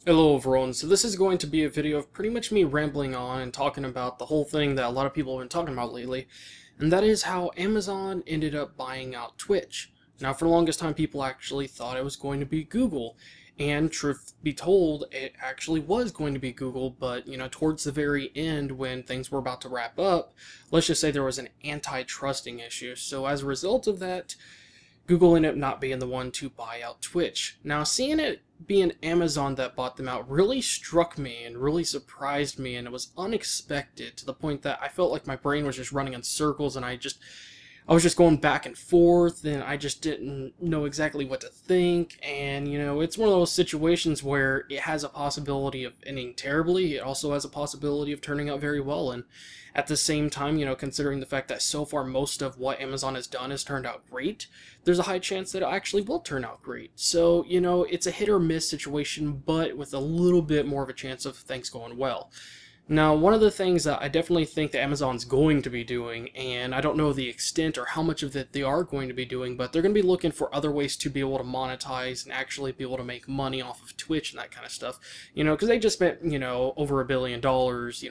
Hello everyone, so this is going to be a video of pretty much me rambling on and talking about the whole thing that a lot of people have been talking about lately, and that is how Amazon ended up buying out Twitch. Now for the longest time people actually thought it was going to be Google, and truth be told, it actually was going to be Google, but towards the very end when things were about to wrap up, let's just say there was an antitrusting issue. So as a result of that, Google ended up not being the one to buy out Twitch. Now, seeing it being Amazon that bought them out really struck me and really surprised me, and it was unexpected to the point that I felt like my brain was just running in circles, and I was just going back and forth, and I just didn't know exactly what to think. And it's one of those situations where it has a possibility of ending terribly. It also has a possibility of turning out very well. And at the same time, considering the fact that so far most of what Amazon has done has turned out great, there's a high chance that it actually will turn out great. So, it's a hit or miss situation, but with a little bit more of a chance of things going well. Now, one of the things that I definitely think that Amazon's going to be doing, and I don't know the extent or how much of it they are going to be doing, but they're going to be looking for other ways to be able to monetize and actually be able to make money off of Twitch and that kind of stuff. Because they just spent, over $1 billion,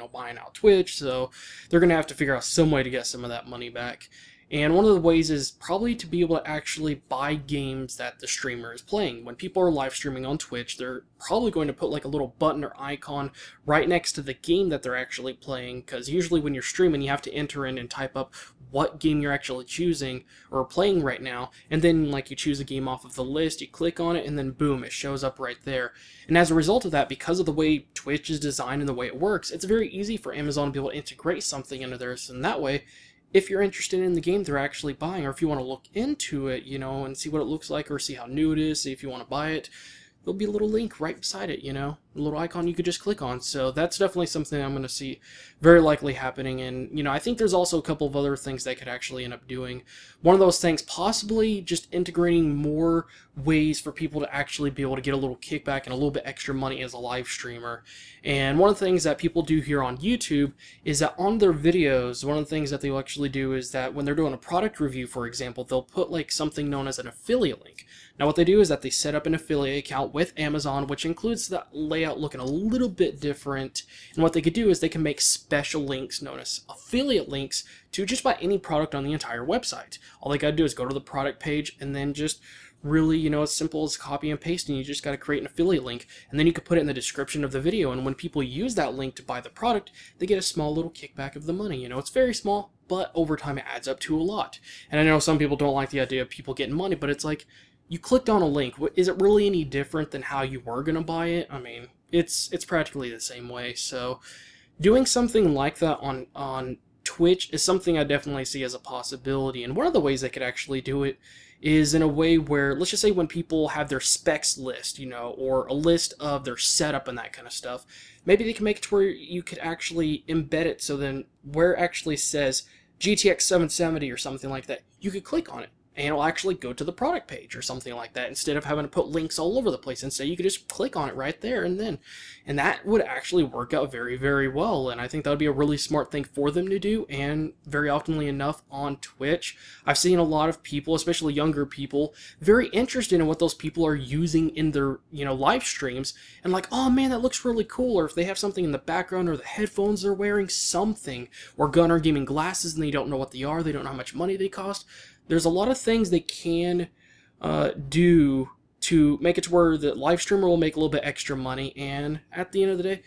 buying out Twitch, so they're going to have to figure out some way to get some of that money back. And one of the ways is probably to be able to actually buy games that the streamer is playing. When people are live streaming on Twitch, they're probably going to put like a little button or icon right next to the game that they're actually playing, because usually when you're streaming, you have to enter in and type up what game you're actually choosing or playing right now, and then like you choose a game off of the list, you click on it, and then boom, it shows up right there. And as a result of that, because of the way Twitch is designed and the way it works, it's very easy for Amazon to be able to integrate something into theirs, and that way if you're interested in the game they're actually buying, or if you want to look into it, and see what it looks like, or see how new it is, see if you want to buy it, there'll be a little link right beside it, a little icon you could just click on. So that's definitely something I'm going to see very likely happening. And, I think there's also a couple of other things they could actually end up doing. One of those things, possibly just integrating more ways for people to actually be able to get a little kickback and a little bit extra money as a live streamer. And one of the things that people do here on YouTube is that on their videos, one of the things that they'll actually do is that when they're doing a product review, for example, they'll put like something known as an affiliate link. Now what they do is that they set up an affiliate account with Amazon, which includes the layout looking a little bit different. And what they could do is they can make special links known as affiliate links to just about any product on the entire website. All they gotta do is go to the product page and then just really, as simple as copy and paste, and you just got to create an affiliate link, and then you can put it in the description of the video, and when people use that link to buy the product, they get a small little kickback of the money. It's very small, but over time it adds up to a lot. And I know some people don't like the idea of people getting money, but it's like, you clicked on a link. Is it really any different than how you were going to buy it? I mean, it's practically the same way. So doing something like that on Twitch is something I definitely see as a possibility. And one of the ways they could actually do it is in a way where, let's just say when people have their specs list, or a list of their setup and that kind of stuff, maybe they can make it to where you could actually embed it, so then where it actually says GTX 770 or something like that, you could click on it and it'll actually go to the product page or something like that, instead of having to put links all over the place. Instead, you could just click on it right there, and that would actually work out very, very well. And I think that would be a really smart thing for them to do. And very oftenly enough on Twitch, I've seen a lot of people, especially younger people, very interested in what those people are using in their live streams, and like, oh man, that looks really cool. Or if they have something in the background, or the headphones they're wearing, something, or Gunnar gaming glasses and they don't know what they are, they don't know how much money they cost. There's a lot of things they can do to make it to where the live streamer will make a little bit extra money, and at the end of the day,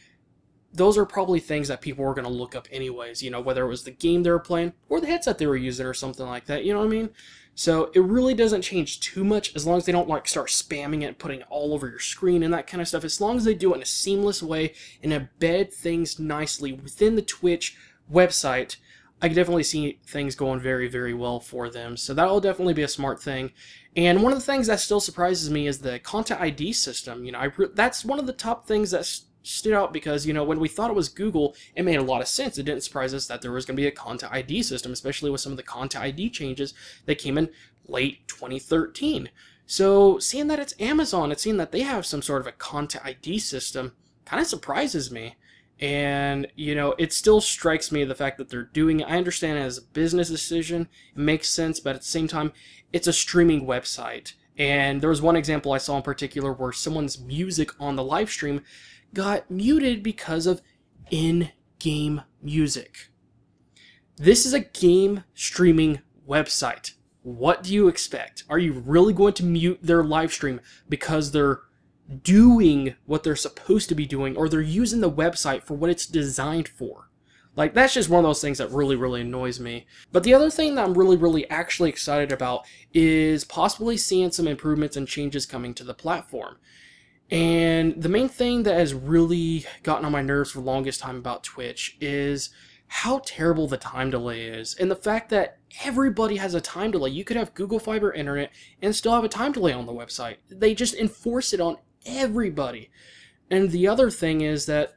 those are probably things that people are going to look up anyways, whether it was the game they were playing or the headset they were using or something like that, you know what I mean? So it really doesn't change too much, as long as they don't like start spamming it and putting it all over your screen and that kind of stuff. As long as they do it in a seamless way and embed things nicely within the Twitch website, I can definitely see things going very, very well for them. So that will definitely be a smart thing. And one of the things that still surprises me is the Content ID system. That's one of the top things that stood out, because, when we thought it was Google, it made a lot of sense. It didn't surprise us that there was going to be a Content ID system, especially with some of the Content ID changes that came in late 2013. So seeing that it's Amazon and seeing that they have some sort of a Content ID system kind of surprises me. And, it still strikes me the fact that they're doing it. I understand it as a business decision. It makes sense, but at the same time, it's a streaming website. And there was one example I saw in particular where someone's music on the live stream got muted because of in-game music. This is a game streaming website. What do you expect? Are you really going to mute their live stream because they're doing what they're supposed to be doing, or they're using the website for what it's designed for? Like, that's just one of those things that really, really annoys me. But the other thing that I'm really, really actually excited about is possibly seeing some improvements and changes coming to the platform. And the main thing that has really gotten on my nerves for the longest time about Twitch is how terrible the time delay is. And the fact that everybody has a time delay. You could have Google Fiber Internet and still have a time delay on the website. They just enforce it on everybody. And the other thing is that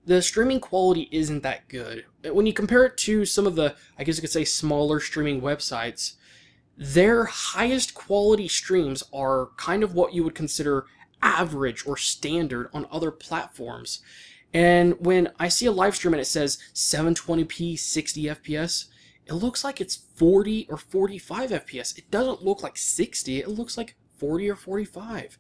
the streaming quality isn't that good. When you compare it to some of the, I guess you could say, smaller streaming websites, their highest quality streams are kind of what you would consider average or standard on other platforms. And when I see a live stream and it says 720p 60 FPS, it looks like it's 40 or 45 FPS. It doesn't look like 60, it looks like 40 or 45.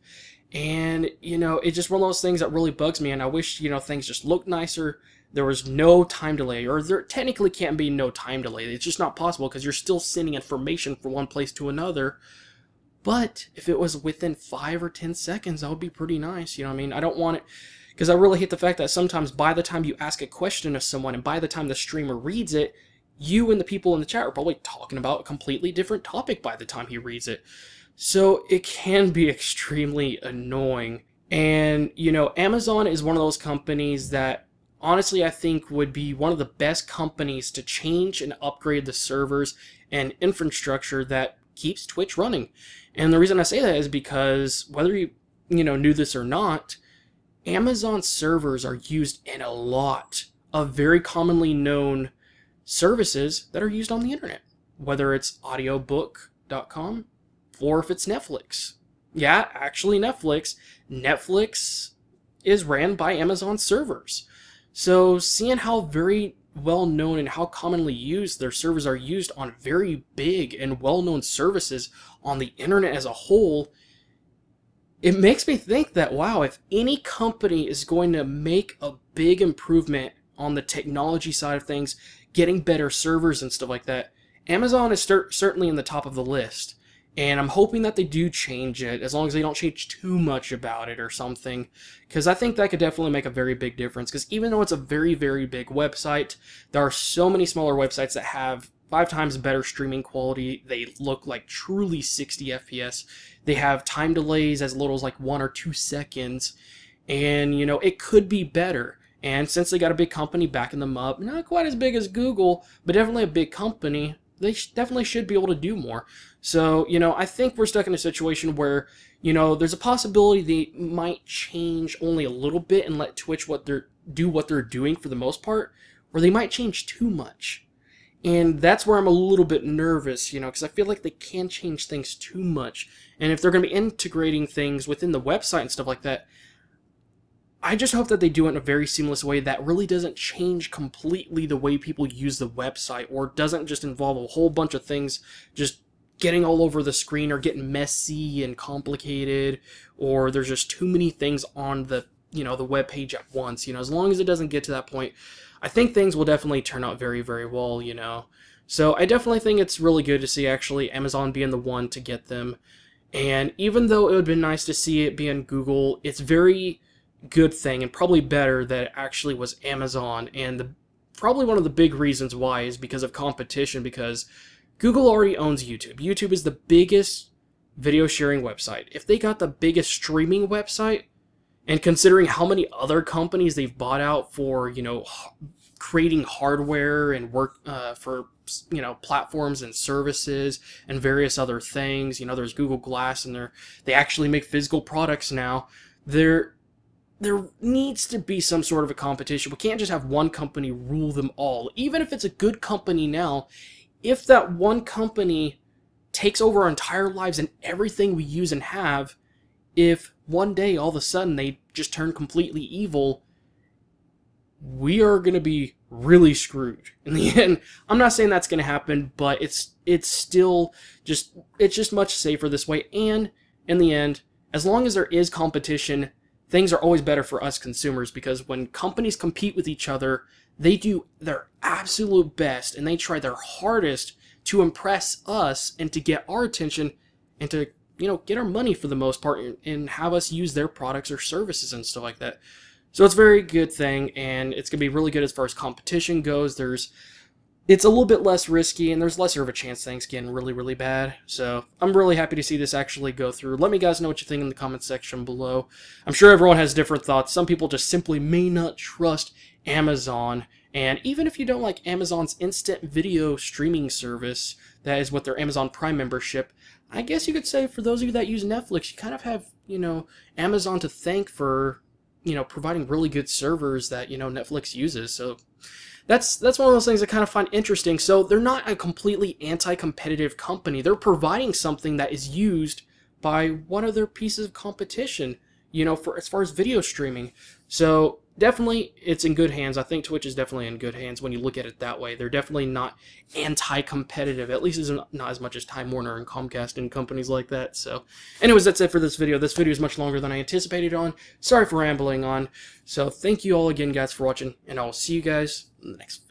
And, you know, it's just one of those things that really bugs me, and I wish, you know, things just looked nicer. There was no time delay, or there technically can't be no time delay. It's just not possible because you're still sending information from one place to another. But if it was within 5 or 10 seconds, that would be pretty nice. You know what I mean? I don't want it, because I really hate the fact that sometimes by the time you ask a question to someone and by the time the streamer reads it, you and the people in the chat are probably talking about a completely different topic by the time he reads it. So it can be extremely annoying. And, you know, Amazon is one of those companies that honestly I think would be one of the best companies to change and upgrade the servers and infrastructure that keeps Twitch running. And the reason I say that is because whether you knew this or not, Amazon servers are used in a lot of very commonly known services that are used on the internet, whether it's audiobook.com or if it's Netflix. Yeah, actually Netflix. Netflix is ran by Amazon servers. So seeing how very well known and how commonly used their servers are used on very big and well-known services on the internet as a whole, it makes me think that, wow, if any company is going to make a big improvement on the technology side of things, getting better servers and stuff like that, Amazon is certainly in the top of the list. And I'm hoping that they do change it, as long as they don't change too much about it or something. Because I think that could definitely make a very big difference. Because even though it's a very, very big website, there are so many smaller websites that have 5 times better streaming quality. They look like truly 60 FPS. They have time delays as little as like 1 or 2 seconds. And, you know, it could be better. And since they got a big company backing them up, not quite as big as Google, but definitely a big company, they definitely should be able to do more. So, you know, I think we're stuck in a situation where, you know, there's a possibility they might change only a little bit and let Twitch do what they're doing for the most part, or they might change too much. And that's where I'm a little bit nervous, you know, because I feel like they can change things too much. And if they're going to be integrating things within the website and stuff like that, I just hope that they do it in a very seamless way that really doesn't change completely the way people use the website, or doesn't just involve a whole bunch of things just getting all over the screen or getting messy and complicated, or there's just too many things on the, you know, the web page at once. You know, as long as it doesn't get to that point, I think things will definitely turn out very, very well, you know. So I definitely think it's really good to see actually Amazon being the one to get them. And even though it would have been nice to see it be on Google, it's very good thing and probably better that it actually was Amazon. And probably one of the big reasons why is because of competition, because Google already owns YouTube. YouTube is the biggest video sharing website. If they got the biggest streaming website, and considering how many other companies they've bought out for, you know, creating hardware and work for, you know, platforms and services and various other things, you know, there's Google Glass, and they actually make physical products now. There needs to be some sort of a competition. We can't just have one company rule them all. Even if it's a good company now, if that one company takes over our entire lives and everything we use and have, if one day all of a sudden they just turn completely evil, we are going to be really screwed in the end. I'm not saying that's going to happen, but it's still it's just much safer this way. And in the end, as long as there is competition, things are always better for us consumers, because when companies compete with each other, they do their absolute best and they try their hardest to impress us and to get our attention and to, get our money for the most part, and have us use their products or services and stuff like that. So it's a very good thing, and it's going to be really good as far as competition goes. It's a little bit less risky, and there's lesser of a chance things getting really, really bad. So I'm really happy to see this actually go through. Let me guys know what you think in the comment section below. I'm sure everyone has different thoughts. Some people just simply may not trust Amazon. And even if you don't like Amazon's instant video streaming service, that is with their Amazon Prime membership, I guess you could say for those of you that use Netflix, you kind of have, Amazon to thank for, providing really good servers that, Netflix uses. So that's one of those things I kind of find interesting. So they're not a completely anti-competitive company. They're providing something that is used by one of their pieces of competition, for as far as video streaming. So definitely it's in good hands. I think Twitch is definitely in good hands when you look at it that way. They're definitely not anti-competitive, at least not as much as Time Warner and Comcast and companies like that. So anyways, that's it for this video. This video is much longer than I anticipated on. Sorry for rambling on. So thank you all again, guys, for watching, and I will see you guys in the next